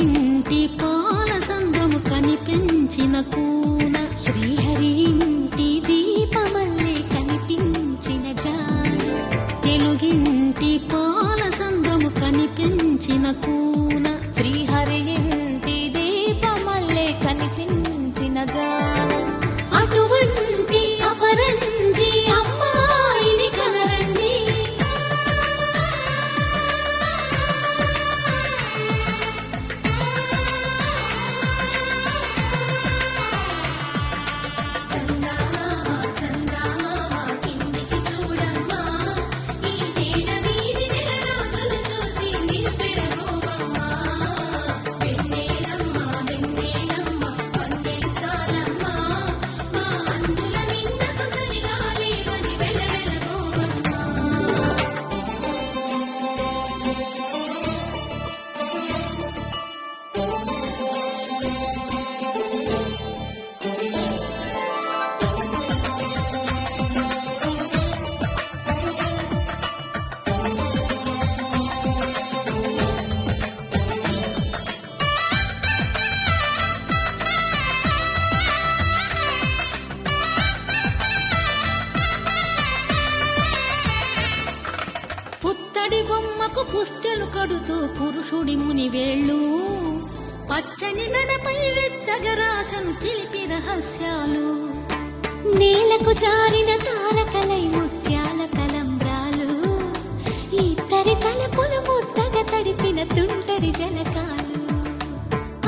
తెలుగింటి పాల సంద్రము కనిపించిన కూన శ్రీహరి ఇంటి దీపమల్లే కనిపించిన జాడు తెలుగింటి పాల సంద్రము కనిపించిన కూన శ్రీహరి ఇంటి దీపమల్లే కనిపించిన జాడు అటువంటి అపరంజి అమ్మాయిని కనరండి పుత్తడి బొమ్మకు పుస్తెలు కడుతూ పురుషుడి ముని వేళ్ళు పచ్చని గడపై వెచ్చగరాసను చిలిపి రహస్యాలు నేలకు జారిన తారకలై ముత్యాల తలంబ్రాలు ఇద్దరి తలపుల ముద్దగా తడిపిన తుంటరి జలకాలు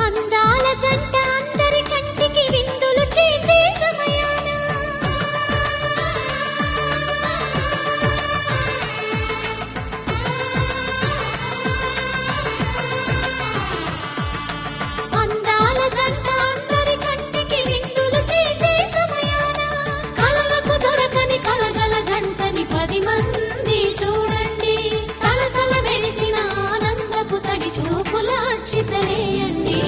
అందాల జంట అందరి కంటికి విందులు చేసే సమయాన అందాల జంట అందరి కంటికి విందులు చేసే సమయాన కలలకు దొరకని కలగల జంటని 10 మంది చూడండి కలకల మెరిసిన ఆనందపు తడి చూపుల అక్షితలేయండి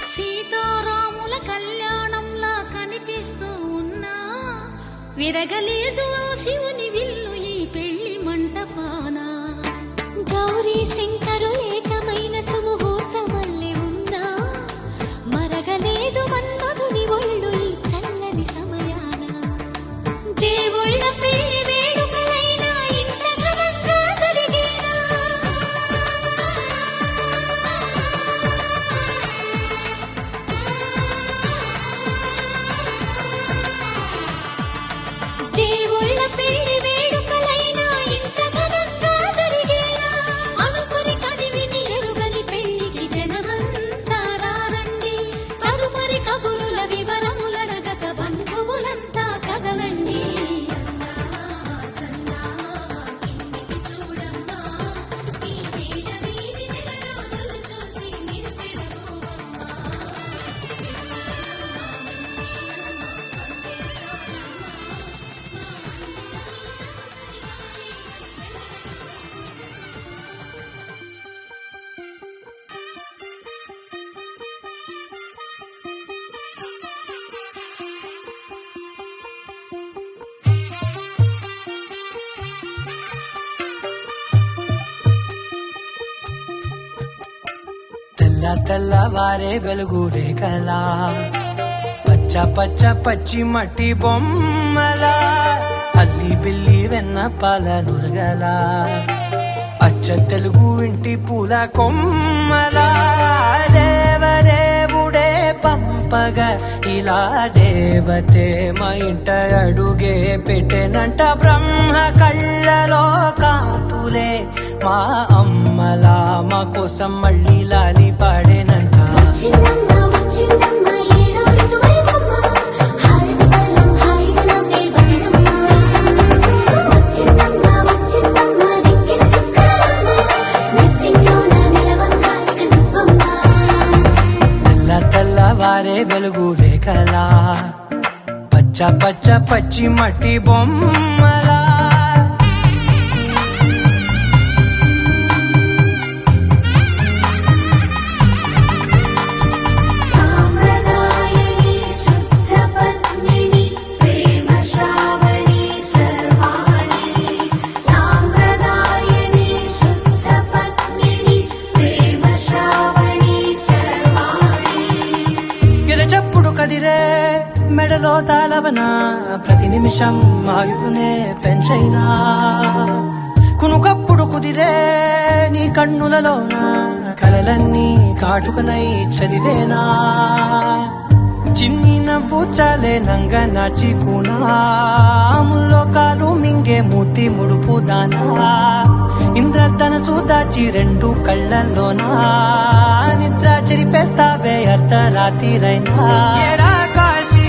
సీతారాముల కళ్యాణంలా కనిపిస్తూ ఉన్నా విరగలేదు శివుని విల్లు ఈ పెళ్లి మంటపాన గౌరీ శంకరులేకమైన సుముహూర్తమల్లె ఉన్నా మరగలేదు మన్మధుని ఒళ్ళు ఈ చల్లని సమయాన దేవుళ్ళ పెళ్లి వేడుకలైనా ఇంత ఘనంగా జరిగేనా దేవుళ్ళ పెళ్లి వేడుకలైనా ఇంత ఘనంగా జరిగేనా అనుకుని కదివిని ఎరుగని పెళ్లికి జనమంతా రారండి తదుపరి కబురుల వివరములడగక బంధువులంతా కదలండి తెల్లవారే వెలుగు రేఖలా పచ్చ పచ్చ పచ్చి మట్టి బొమ్మల అల్లి బిల్లి వెన్న పాల నురగల అచ్చ తెలుగు ఇంటి పూల కొమ్మల దేవదేవుడే పంపగా ఇలా దేవతే మా ఇంట అడుగే పెట్టెనంట బ్రహ్మ కళ్ళలో కాతులే మా అమ్మలా మా కోసం మళ్ళీ లాలి పాడేనంట. వచ్చిందమ్మ వచ్చిందమ్మ ఏడో ఋతువైవమ్మ హారతి పళ్ళం హాయిగా నవ్వే వదనమ్మ వచ్చిందమ్మ వచ్చిందమ్మ దిక్కిన చుక్కలమ్మ నెట్టింట్లోన నిలవంగా ఇక నువ్వమ్మ తెల్ల తెల్లవారే వెలుగు రేఖలా పచ్చ పచ్చ పచ్చి మట్టి బొమ్మలా సాంప్రదాయని శుద్ధ పద్మిని ప్రేమ శ్రావణి సర్వాణి సాంప్రదాయని శుద్ధ పద్మిని ప్రేమ శ్రావణి సర్వాణి ఎరచప్పుడు కదిరే మెడలో తాళవన ప్రతి నిమిషం ఆయువునే పెంచైనా కునుకప్పుడు కుదిరే నీ కన్నులలోన కలలన్నీ కాటుకనై చదివేనా చిన్ని నవ్వు చాలే నంగ నాచి కూనాముల్లో కాలు మింగే మూతి ముడుపు దానా ఇంద్రధనసు దాచి రెండు కళ్ళల్లోనా నిద్ర చెరిపేస్తావే అర్ధరాత్రిరైనా ఏడా కాశీ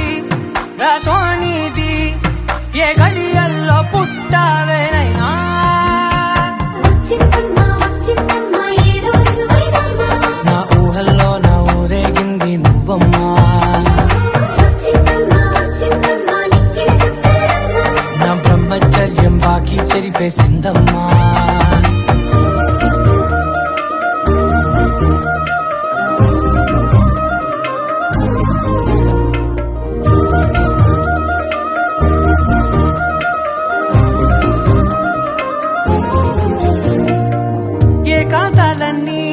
రా సోనిది ఏ గడియల్లో పుట్టావేనైనా వచ్చిందమ్మ వచ్చిందమ్మ ఏడో ఋతువైవమ్మ నా ఊహల్లో నా ఊరేగింది నువ్వమ్మా వచ్చిందమ్మ వచ్చిందమ్మ నిక్కిన చుక్కలమ్మ నా బ్రహ్మచర్యం బాకీ చెరిపేసిందమ్మా ఏకాంతాలన్నీ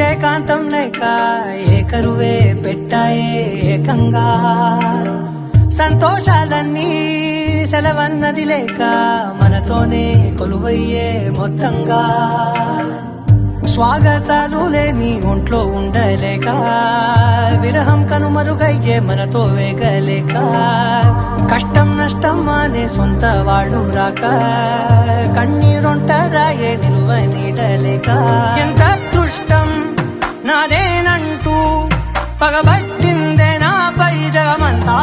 ఏకాంతం లేక ఏకరువే పెట్టాయే ఏకంగా సంతోషాలన్నీ సెలవన్నది లేక మనతోనే కొలువయ్యే మొత్తంగా స్వాగతాలు లేని ఒంట్లో ఉండలేక విరహం కనుమరుగయ్యే మనతో వేగలేక కష్టం నష్టం అనే సొంత వాళ్ళు రాక కన్నీరొంటరాయే నిలువ నీడలేక ఎంత అదృష్టం నాదేనంటూ పగబట్టిందే నాపై జగమంతా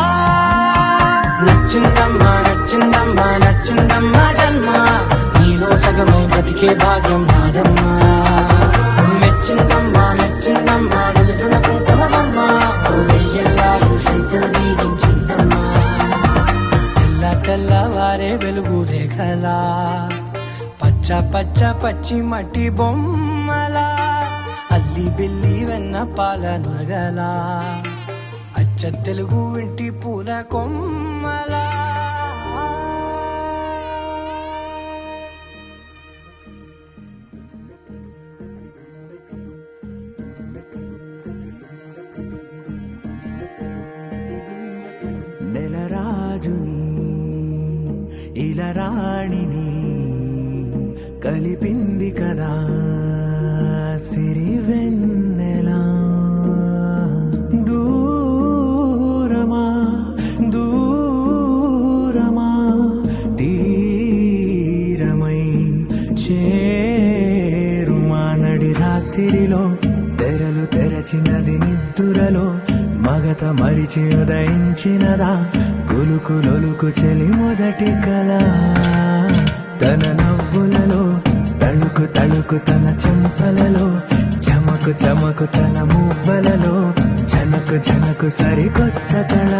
నచ్చిందమ్మా నచ్చిందమ్మా నచ్చిందమ్మా జన్మ నీలో సగమై బ్రతికే భాగ్యం నాదమ్మా మెచ్చిందమ్మా మెచ్చిందమ్మా నుదుటిన కుంకుమమ్మా వెయ్యల్లాలు శంకులు దీవించిందమ్మా తెల్ల తెల్లవారే వెలుగు రేఖలా పచ్చ పచ్చ పచ్చి మట్టి బొమ్మలా అల్లి బిల్లి వెన్న పాల నురగలా అచ్చ తెలుగు ఇంటి పూల కొమ్మలా నెలరాజుని ఇలరాణిని కలిపింది కదా సిరివెన్నెలా దూరమా దూరమా తీరమై చేరుమా నడి రాత్రిలో తెరలు తెరచినది నిద్దురలో మగత మరిచి ఉదయించినదా కులుకు లొలుకు చెలి మొదటి కళ తన నవ్వులలో తళుకు తళుకు తన చెంపలలో చమకు చమకు తన మువ్వలలో జనకు జనకు సరికొత్త కళ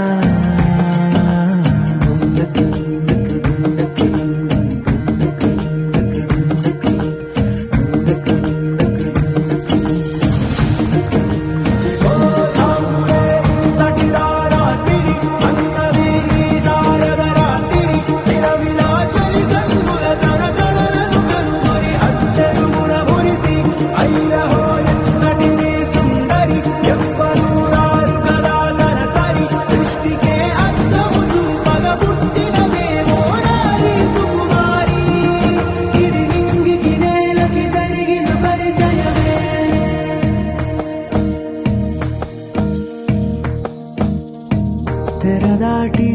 తెరదాటి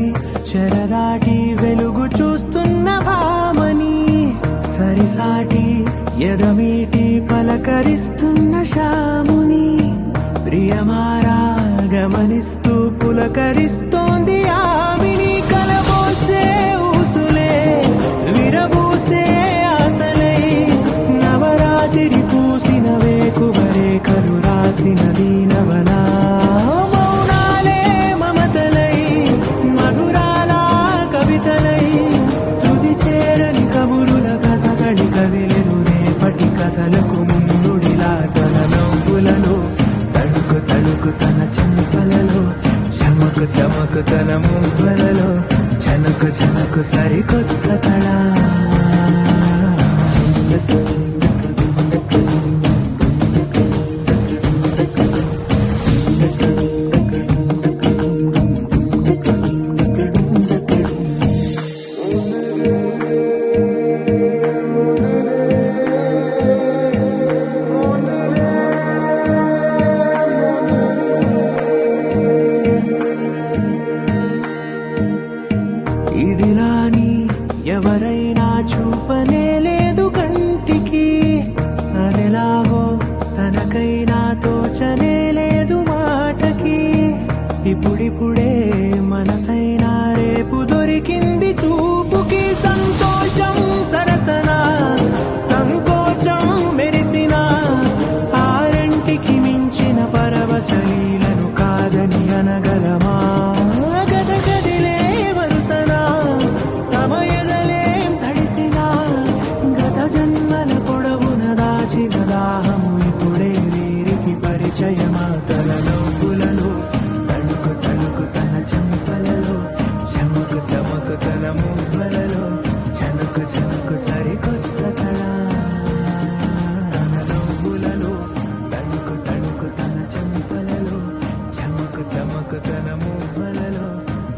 చెరదాటి వెలుగు చూస్తున్న భామని సరిసాటి ఎదమీటి పలకరిస్తున్న శాముని ప్రియమారా గమనిస్తూ పులకరిస్తోంది ఆవిని కలబోసే ఊసులే విరబూసే ఆశలై నవరాత్రి పూసిన వేకువరే కలు రాసిన దీనవనా మౌనాలే మమతలై మధురాల కవితలై తుది చేరని కబురుల కథగడి కదిలెను రేపటి కథలకు ముందుడిలా తన నవ్వులలో తడుకు తడుకు తన చెంపలలో చమకు చమకు తన మువ్వలలో చనకు చనకు సరికొత్త కళ ఇదిలాని ఎవరైనా చూపనే లేదు కంటికి అదెలాగో తనకైనా తోచనే లేదు మాటకి ఇప్పుడిప్పుడే మనసైనా రేపు దొరికింది చూపుకి సంతోషం సరసన సంకోచం మెరిసిన ఆరంటికి మించిన పరవశలీలను కాదని అనగలమా గద గదిలే వరుసన తమ ఎదలేం తడిసిన గత జన్మల పొడవున దాచిన దాహము ఇప్పుడే వీరికి పరిచయమా తన నవ్వులలో తణుకు తణుకు తన చెంపలలో చమకు చమకు తన మువ్వలలో చనుకు చనుకు సరికొత్త కళ తన నవ్వులలో తణుకు తణుకు తన చెంపలలో చమకు చమకు తన మువ్వలలో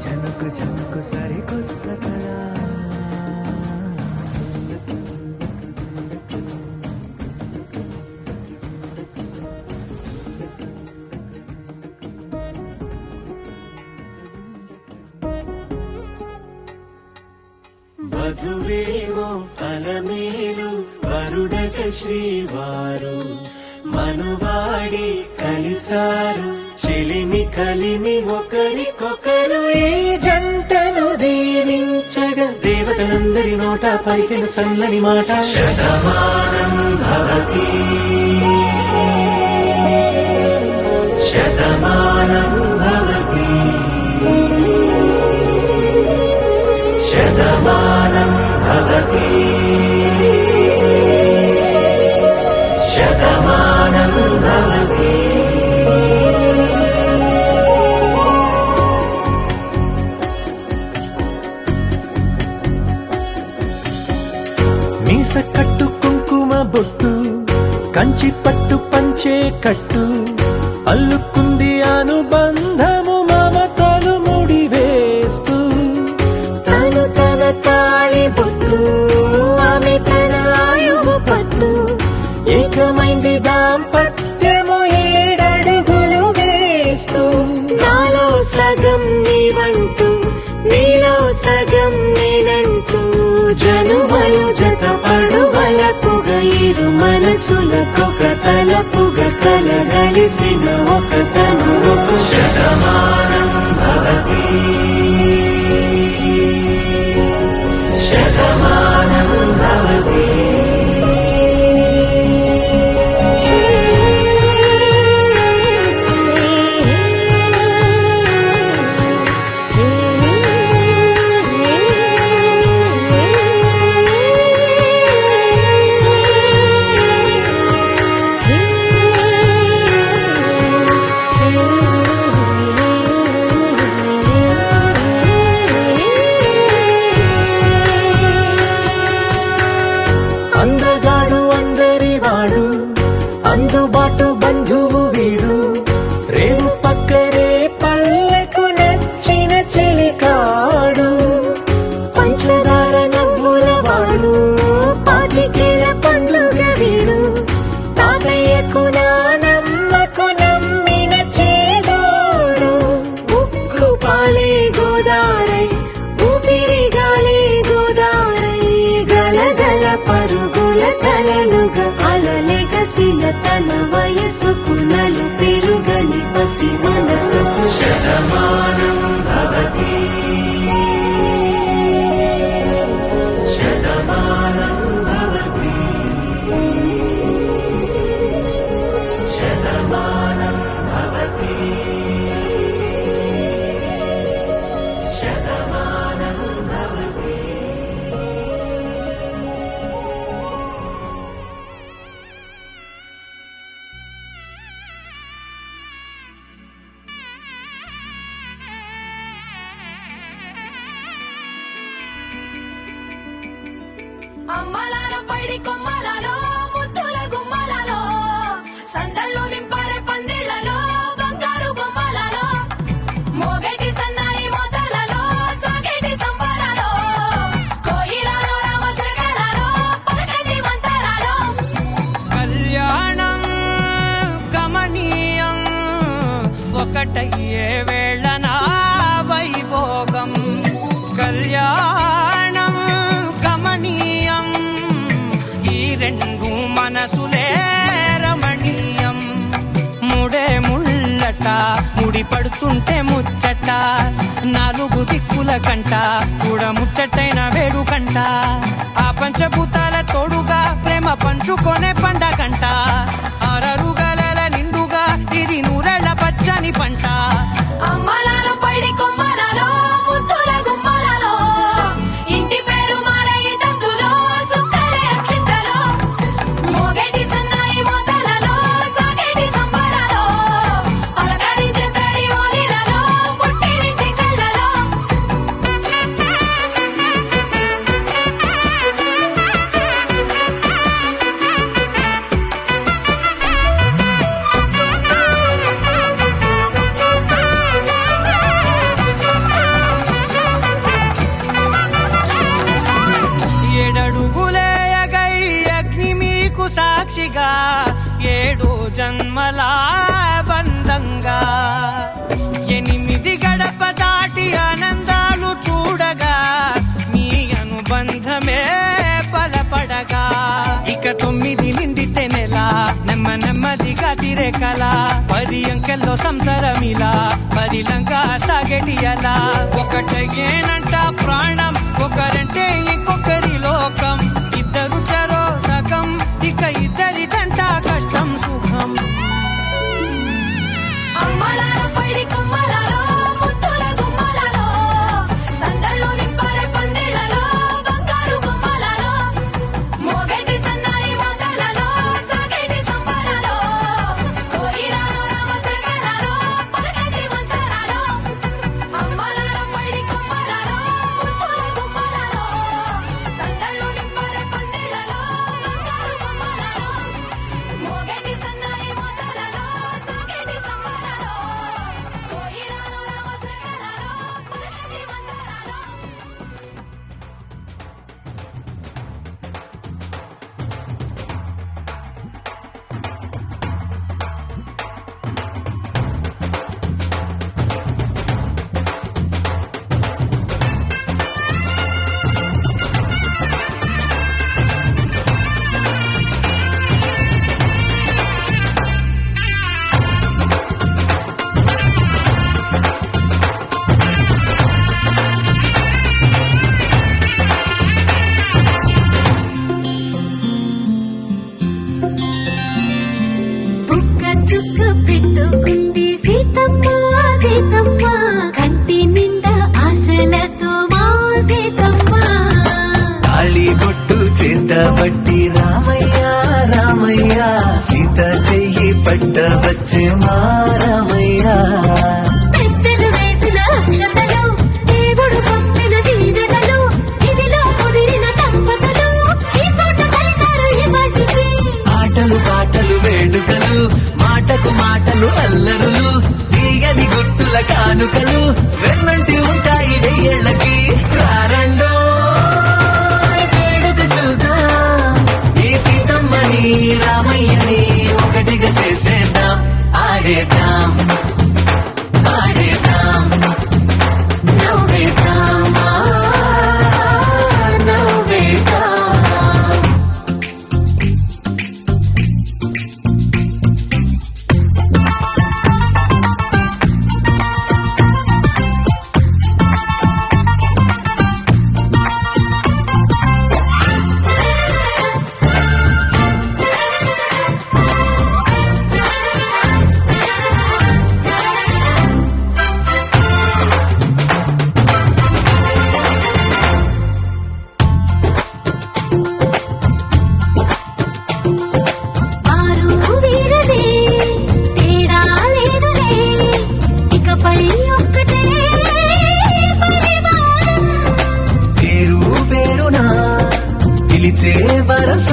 చనుకు చనుకు సరికొత్త కళ వధువేమో అలమేలు వరుడట శ్రీవారు మనువాడి కలిసారు చెలిమి కలిమి ఒకరికొకరు ఈ జంటను దీవించగా దేవతలందరి నోట పలికిన చల్లని మాట శతమానం భవతి శతమానం భవతి శతమానం భవతి శతమానం భవతి మీస కట్టు కుంకుమ బొట్టు కంచి పట్టు పంచే కట్టు అల్లుకుంది అనుబంధము మమతలు ముడివేస్తూ తను తన తాళి బొట్టు ఆమె తన ఆయువు పట్టు ఏకమైంది దాంపత్యము ఏడడుగులు వేస్తూ నాలో సగం నీవంటూ నీలో సగం నేనంటూ జనుమలు జత పడువలపుగ ఇరు మనసులకొక తలపుగ కలగలిసిన ఒక తను ఒక శతమానం భవతి శతమానం భవతి అమ్మలాలో పైడి కొమ్మలలో ముద్దుల గుమ్మలలో సందళ్ళు నింపారే పందిళ్లలో బంగారు బొమ్మలలో మోగేటి సన్నాయి మోతలలో సాగేటి సంబరాలో కోయిలలో రామశకలలో పలకటి మంతరాలో కళ్యాణం గమనీయం ఒకటయ్యే వేళ నా వైభోగం కళ్యాణం గమనీయం ఈ రెండు మనసులే రమణీయం ముడే ముళ్ళట ముడి పడుతుంటే ముచ్చట నాలుగు దిక్కుల కంట చూడ ముచ్చటైన వేడుకంట ఆ పంచభూతాల తోడుగా ప్రేమ పంచుకొనే పండగంట ఆరరుగల నిండుగా ఇది నూరెళ్ళ పచ్చని పంట అమ్మలాలో పైడి కొమ్మలలో ముద్దుల గుమ్మలలో ఇంటి పేరు మారయి తంతులో చుక్కలే అక్షింతలో మోగేటి సన్నాయి మోతలలో సాగేటి సంబరాలో పలకరించే తడి ఓలిలలో పుట్టినింటి కళ్ళలో ఏడడుగులే ఎగై అగ్ని మీకు సాక్షిగా ఏడు జన్మల బంధంగా ఎనిమిది గడప దాటి ఆనందాలు చూడగా మీ అనుబంధమే బలపడగా ఇక 9 నిండితే నెల నెమ్మదిగా తిరే కల 10 అంకెల్లో సంసారమిలా 10 లంగా సాగేటి అలా ఒకటేనంట ప్రాణం ఒకరంటే ఇంకొకరి లోకం ఇద్దరు చరో సగం ఇక ఇద్దరిదంట కష్టం సుఖం అమ్మలాలో పైడి కొమ్మలలో ముద్దుల గుమ్మలలో సందళ్ళు నింపారే పందిళ్లలో బంగారు బొమ్మలలో మోగేటి సన్నాయి మోతలలో సాగేటి సంబరాలో కోయిలలో రామశకలలో పలకటి మంతరాలో అమ్మలాలో పైడి కొమ్మలలో ముద్దుల గుమ్మలలో సందళ్ళు నింపారే పందిళ్లలో బంగారు బొమ్మలలో మోగేటి సన్నాయి మోతలలో సాగేటి సంబరాలో కోయిలలో రామశకలలో పలకటి మంతరాలో బుక్క చుక్క పెట్టుకుంది సీతమ్మ సీతమ్మ కంటి నిండా ఆశలతో మా సీతమ్మ తాళిబొట్టు చేతబట్టి రామయ్య రామయ్య సీత చెయ్యి పట్ట వచ్చే మా రామయ్య పెద్దలు వేసిన అక్షతలు దేవుడు పంపిన దీవెనలు ఇవిలో కుదిరిన దంపతులు ఈ చోట కలిసారు ఈ వాటికి ఆటలు పాటలు వేడుకలు మాటకు మాటలు అల్లరులు తీయని గుట్టుల కానుకలు వెన్నంటి ఉంటాయి వెయ్యేళ్ళకి రారండో వేడుక చూద్దాం ఈ సీతమ్మని రామయ్యని ఒకటిగా చేసేద్దాం ఆడేద్దాం ఆడేద్దాం నవ్వేద్దాం నవ్వేద్దాం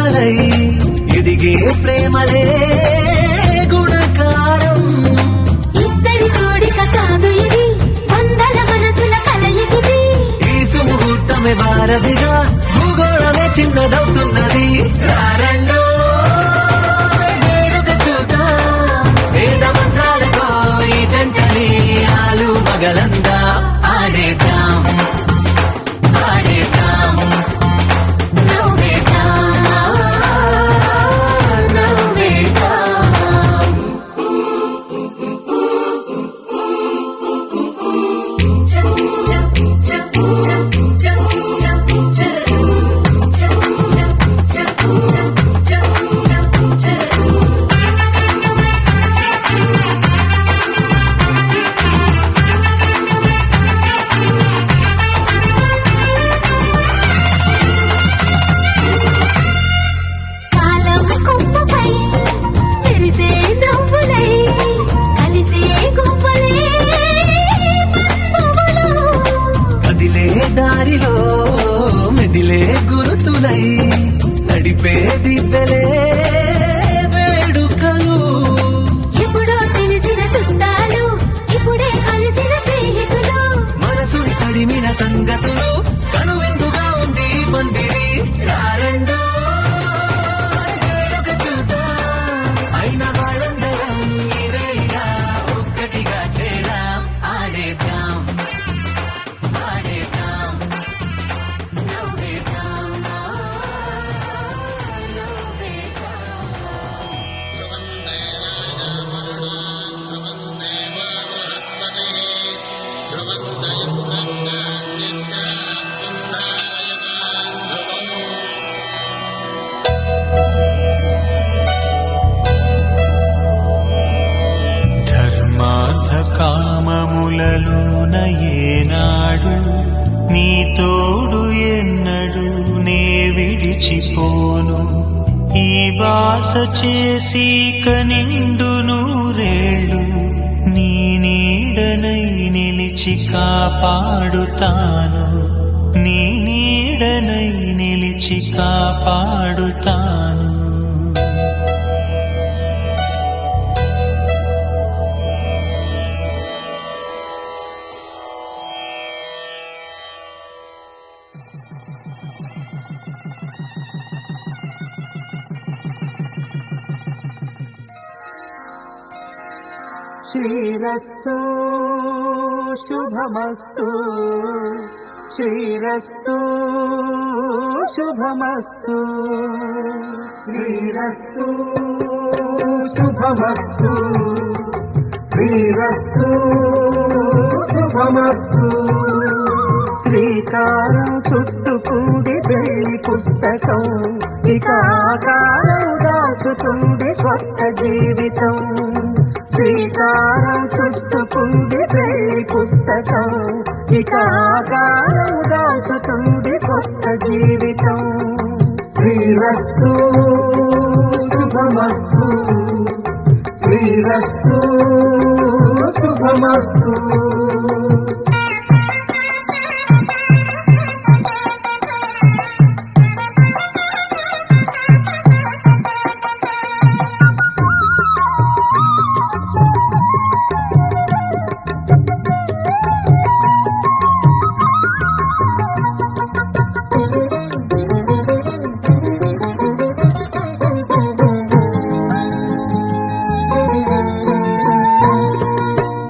ప్రేమలై ఎదిగే ప్రేమలే గుణకారం. ఇద్దరి కోడిక కాదు ఇది, వందల మనసుల కలయికిది. ఈ సుముహూర్తమే వారధిగా భూగోళమే చిన్నదవుతున్నది. రారండో వేడుక చూద్దాం, వేద మంత్రాలతో ఈ జంటని ఆలు మగలందా ఆడేద్దాం ఆడేద్దాం నవ్వేద్దాం, నవ్వేద్దాం. కాలం కొమ్మపై మెరిసే నవ్వులై కలిసే గుంపులే బంధువులు. కదిలే దారిలో మెదిలే గురుతులై నడిపే దివ్యలే వేడుకలు. ఎప్పుడో తెలిసిన చుట్టాలు, ఇప్పుడే కలిసిన స్నేహితులు. మనసుని తడిమిన సంగతులు కనువిందుగా ఉంది ఈ పందిరి. రారండో వేడుక చూద్దాం, అయిన వాళ్ళందరం ఈ వేళ ఒక్కటిగా చేరాం. ఆడేద్దాం ఆడేద్దాం నవ్వేద్దాం, ధర్మార్థ కామములలోన ఏనాడు నీ తోడు ఎన్నడు నే విడిచిపోను. ఈ బాస చేసి కనిండు నూరేళ్ళు నీ నీడనై నిలిచి కాపాడుతాను. నీ నీడనై నిలిచి కాపాడుతాను. శ్రీరస్తు శుభమస్తు, శ్రీరస్తు శుభమస్తు, శ్రీరస్తు శుభమస్తు, శ్రీరస్తు శుభమస్తు. శ్రీకారం చుట్టుకుంది పెళ్లి పుస్తకం, ఇక ఆకారం దాచుతుంది కొత్త జీవితం. శ్రీకారం చుట్టుకుంది పెళ్లి పుస్తకం, ఇక ఆకారం దాచుతుంది కొత్త జీవితం. శ్రీరస్తు శుభమస్తు, శ్రీరస్తు శుభమస్తు.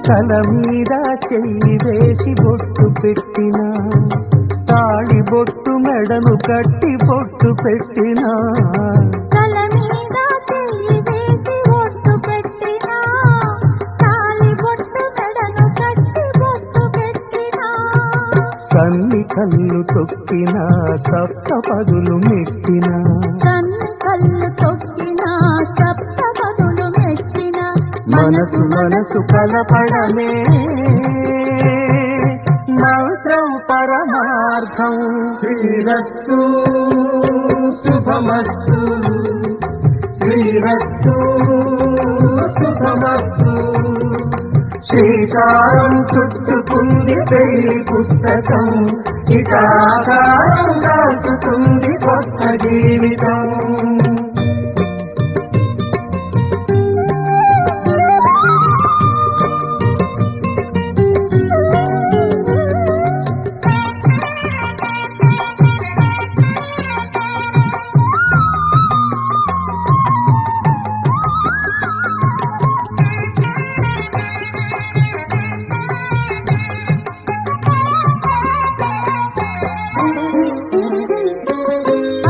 తల మీద చెయ్యి వేసి బొట్టు పెట్టినా, తాళి బొట్టు మెడను కట్టి బొట్టు పెట్టినా. తల మీద చెయ్యి వేసి ఒట్టు పెట్టినా, తాళి బొట్టు మెడను కట్టి బొట్టు పెట్టినా. సన్ని కళ్ళు తొక్కినా, సప్త పదులు మెట్టినా. సన్ని కళ్ళు తొక్కినా, సప్త పదులు మెట్టినా. మనసు మనసు కలపడమే మంత్రం పరమార్థం. శ్రీరస్తు శుభమస్తు, శ్రీరస్తు శుభమస్తు. శ్రీకారం చుట్టుకుంది పెళ్లి పుస్తకం, ఇక ఆకారం దాల్చుతుంది కొత్త జీవితం.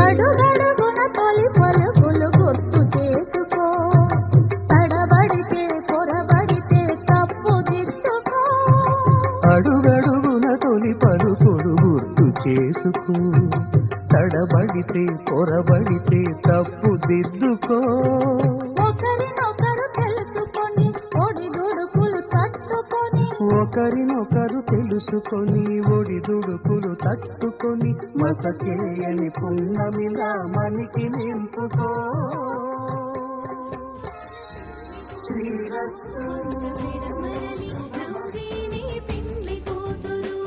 అడుగడుగున తొలి పలుకులు గుర్తు చేసుకో, తడబడితే పొరబడితే తప్పు దిద్దుకో. అడుగడుగున తొలి పలుకులు గుర్తు చేసుకో, తడబడితే పొరబడితే తప్పు దిద్దుకో. ఒకరినొకరు తెలుసుకొని ఒడిదుడుకులు తట్టుకొని, ఒకరినొకరు తెలుసుకొని ఒడిదుడుకులు తట్టుకొని మసకేయని పున్నమిలా మనికి నింపుకో. శ్రీరస్తు. నవ్వేని పెండ్లి కూతురు,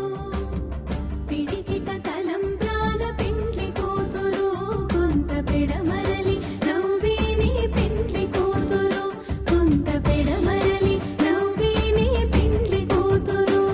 పిడికిట తలంబ్రాల పెండ్లి కూతురు, కొంత పెడమరలి నవ్వేని పెండ్లి కూతురు, కొంత పెడమరలి నవ్వేని పెండ్లి కూతురు.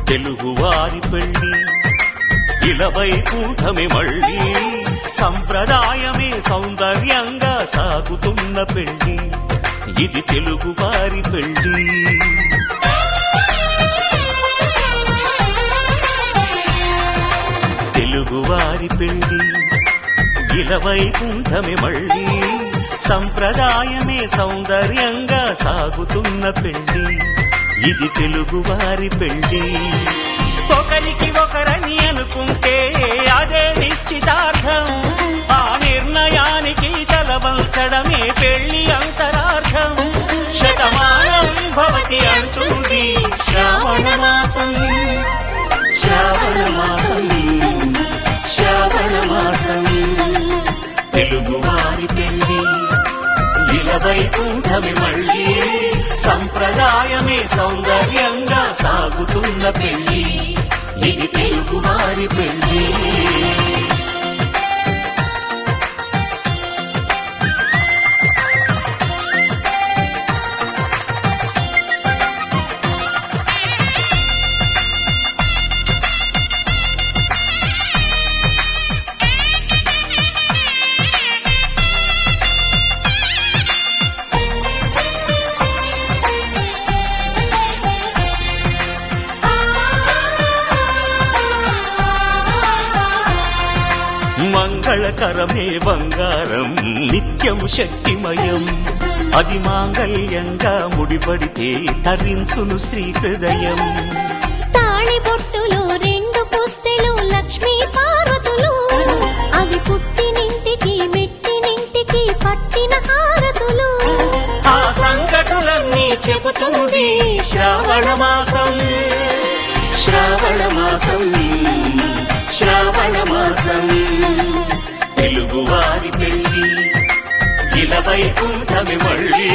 తెలుగువారి పెళ్లి ఇలవై కూటమి మళ్ళీ సంప్రదాయమే సౌందర్యంగా సాగుతున్న పెళ్లి ఇది తెలుగువారి పెళ్లి తెలుగువారి పెళ్లి ఇలవై కూటమి మళ్ళీ సంప్రదాయమే సౌందర్యంగా సాగుతున్న పెళ్లి ఇది తెలుగువారి పెళ్లి ఒకరికి ఒకరని అనుకుంటే అదే నిశ్చితార్థం ఆ నిర్ణయానికి తలవంచడమే పెళ్లి అంతరార్థం శతమానం భవతి అంటుంది శ్రావణ మాసం శ్రావణ మాసం శ్రావణ మాసం తెలుగువారి పెళ్లి ఇలవై కూటమి మళ్ళీ సంప్రదాయమే సౌందర్యంగా సాగుతున్న పెళ్లి ఇది తెలుగువారి పెళ్లి మంగళకరమే బంగారం నిత్యం శక్తిమయం అది మాంగళ్యంగా ముడిపడితే తరించును స్త్రీ హృదయం తాళిబొట్టులో రెండు పుస్తెలు లక్ష్మీ పార్వతులు అవి పుట్టినింటికి మెట్టినింటికి పట్టిన హారతులు ఆ సంకటులన్నీ చెబుతుంది శ్రావణ మాసం శ్రావణ మాసం శ్రావణ మాసం తెలుగువారి పెళ్లి ఇలవై కూటమి మళ్ళీ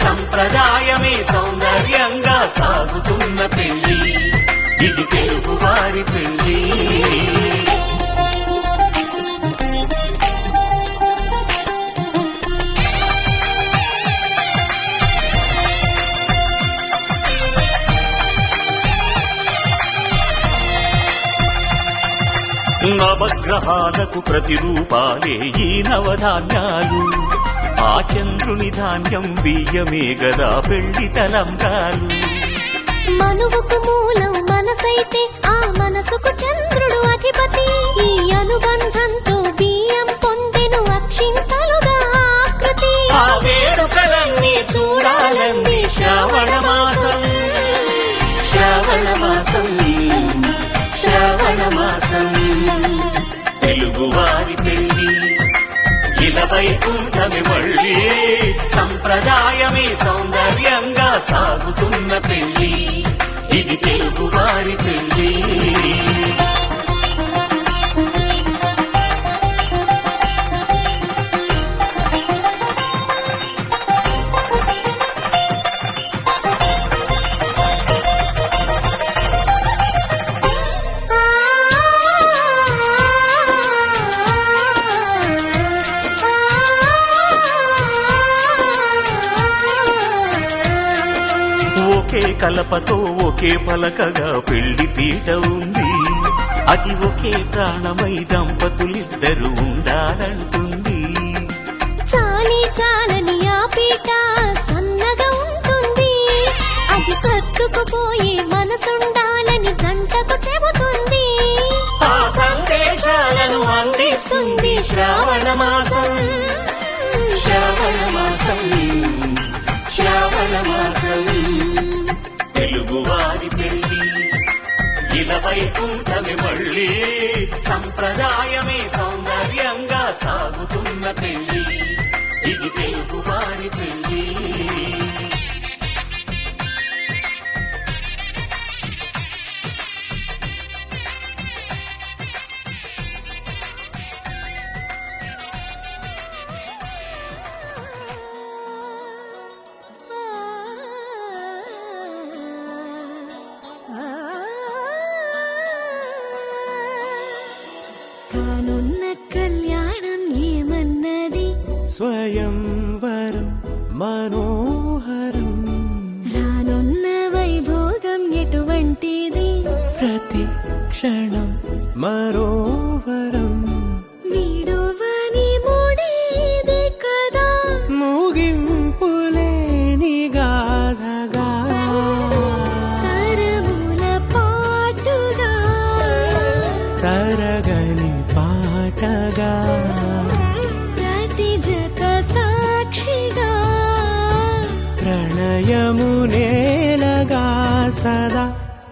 సంప్రదాయమే సౌందర్యంగా సాగుతున్న పెళ్లి ఇది తెలుగువారి పెళ్లి నవగ్రహాలకు ప్రతిరూపాలే ఈ నవధాన్యాలు ఆ చంద్రుని ధాన్యం బియ్యమే గదా పెళ్లి తలంబ్రాలు మనువుకు మూలం మనసైతే ఆ మనసుకు చంద్రుడు అధిపతి ఈ అనుబంధంతో బియ్యం పొందెను అక్షింతలుగా ఆకృతి ఆ వేడుకలన్నీ చూడాలంది శ్రావణ మాసం శ్రావణ మాసం శ్రావణ మాసం తెలుగువారి పెళ్లి ఇలవై కూటమి మళ్ళీ సంప్రదాయమే సౌందర్యంగా సాగుతున్న పెళ్లి ఇది తెలుగువారి పెళ్లి ఒకే కలపతో ఒకే పలకగా పెళ్లి పీట ఉంది అది ఒకే ప్రాణమై దంపతులిద్దరు ఉండాలంటుంది చాలి చాలని ఆ పీట సన్నగా ఉంటుంది అది సర్దుకుపోయి మనసుండాలని జంటకు చెబుతుంది ఆ సందేశాలను అందిస్తుంది శ్రావణ మాసం శ్రావణ మాసం శ్రావణ మాసం తెలుగువారి పెళ్లి ఇలవై కూటమి మళ్ళీ సంప్రదాయమే సౌందర్యంగా సాగుతున్న పెళ్లి ఇది తెలుగువారి పెళ్లి కానున్న కళ్యాణం ఏమన్నది స్వయంవరం మనోహరం రానున్న వైభోగం ఎటువంటిది క్షణం మరోవరం విడువని ముడిది కదా ముగింపులేని గాథగా తరముల పాటుగా తరగని పాటగా ప్రతి జత సాక్షిగా ప్రణయము నేలగా సదా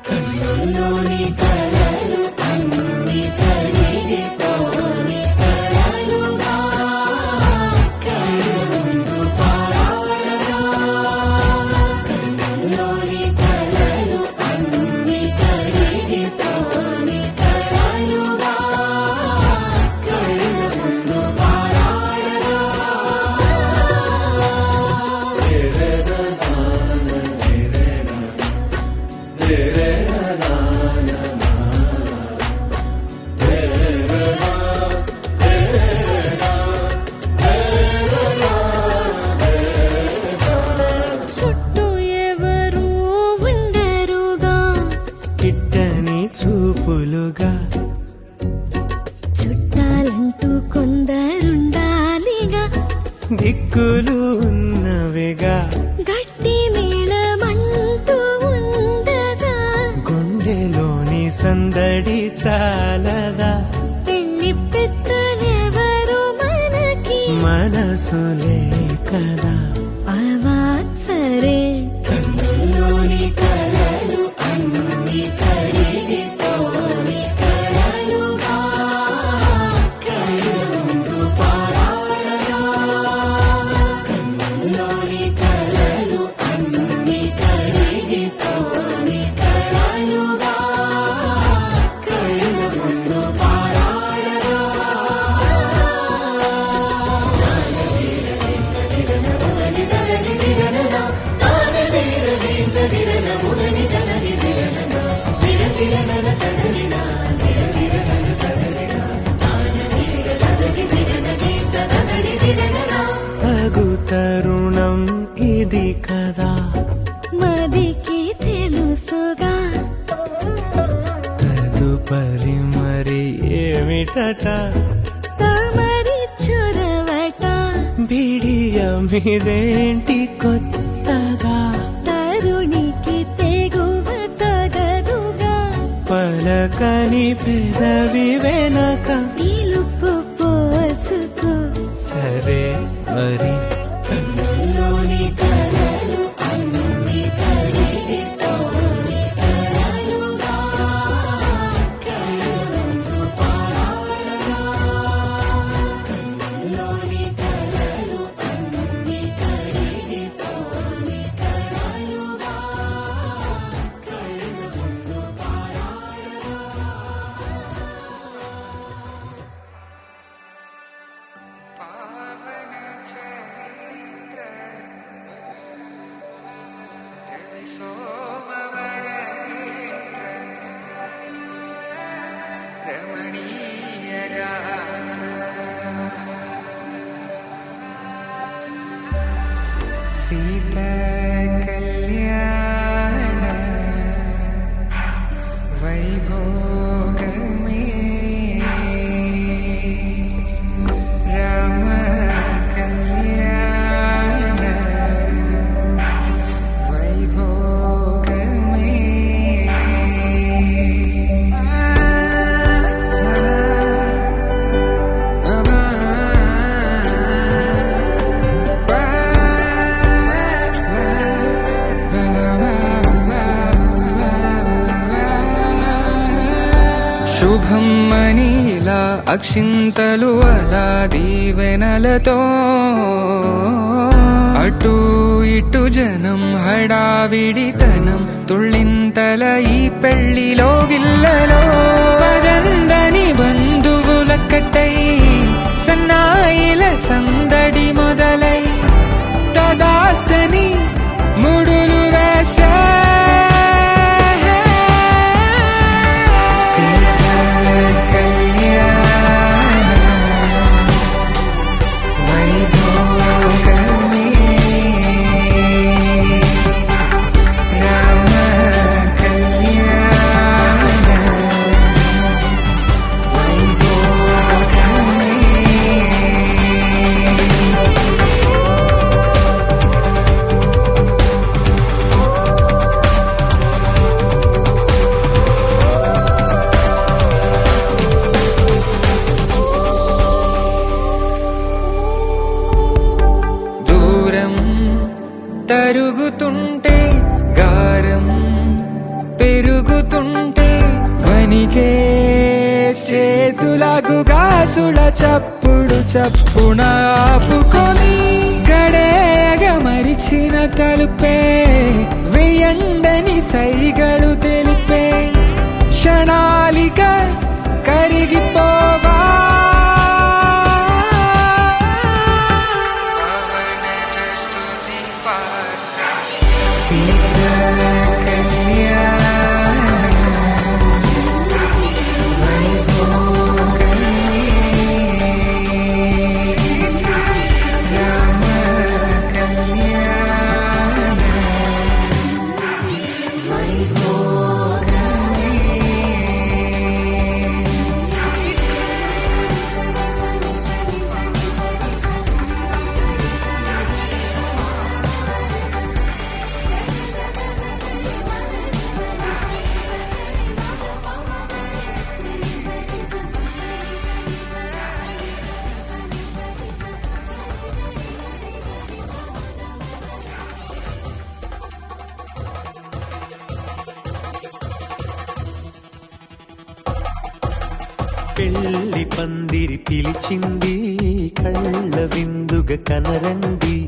కన్నుల్లోని కలలు అన్ని కరిగిపోని కలలుగా కళ్ళు ముందు పారాడగా కన్నుల్లోని కలలు అన్ని కరిగిపోని కలలుగా కళ్ళు ముందు పారాడగా చుట్టూ ఎవరు ఉండరుగా కిట్టని చూపులుగా చుట్టాలంటూ కొందరుండాలిగా దిక్కులు ఉన్నవిగా గట్టి మేళమంటూ ఉండదా గుండెలోని సందడి చాలదా పెళ్లి పెద్దలెవరు మనకి మనసులే కదా అవాత్సరే కన్నుల్లోని కలలు అన్ని కరిగిపోని కలలుగా కళ్ళు ముందు పారాడగా కన్నుల్లోని కలలు అన్ని కరిగిపోని కలలుగా కళ్ళు ముందు పారాడగా తగు తరుణం ఇది కదా మదికి తెలుసుగా తదుపరి మరి ఏమిటట తమరి చొరవట బిడియమిదేంటి కొత్తగా తరుణికి తెగువ తగదుగా పలకని పెదవి వెనక పిలుపు పోల్చుకో సరే మరి కన్నుల్లోని కలలు అన్ని కరిగిపోని కలలుగా కళ్ళు ముందు పారాడగా కన్నుల్లోని కలలు అన్ని కరిగిపోని కలలుగా కళ్ళు ముందు పారాడగా పావన చరిత్ర రవి సోమవర నేత్ర రమణీయ గాత్ర సీత కళ్యాణ వైభోగమే రామ కళ్యాణ వైభోగమే శుభం మనీలా అక్షింతలు అలా దీవెనలతో అటు ఇటు జనం హడావిడితనం తుళ్ళింతల ఈ పెళ్లిలో గిల్లలో పదందని బంధువులక్కటై సన్నాయిల సందడి మొదలై తదాస్తని ముడులు వేసా వైభోగమే రామ కళ్యాణ దానికే చేతులకు గాసుల చప్పుడు చప్పున ఆపుకొని గడేగ మరిచిన తలుపే వెయ్యండని సైగడు తెలిపే క్షణాలిక కరిగిపోవా పెళ్లి పందిరి పిలిచింది కళ్ళ విందుగ కనరండి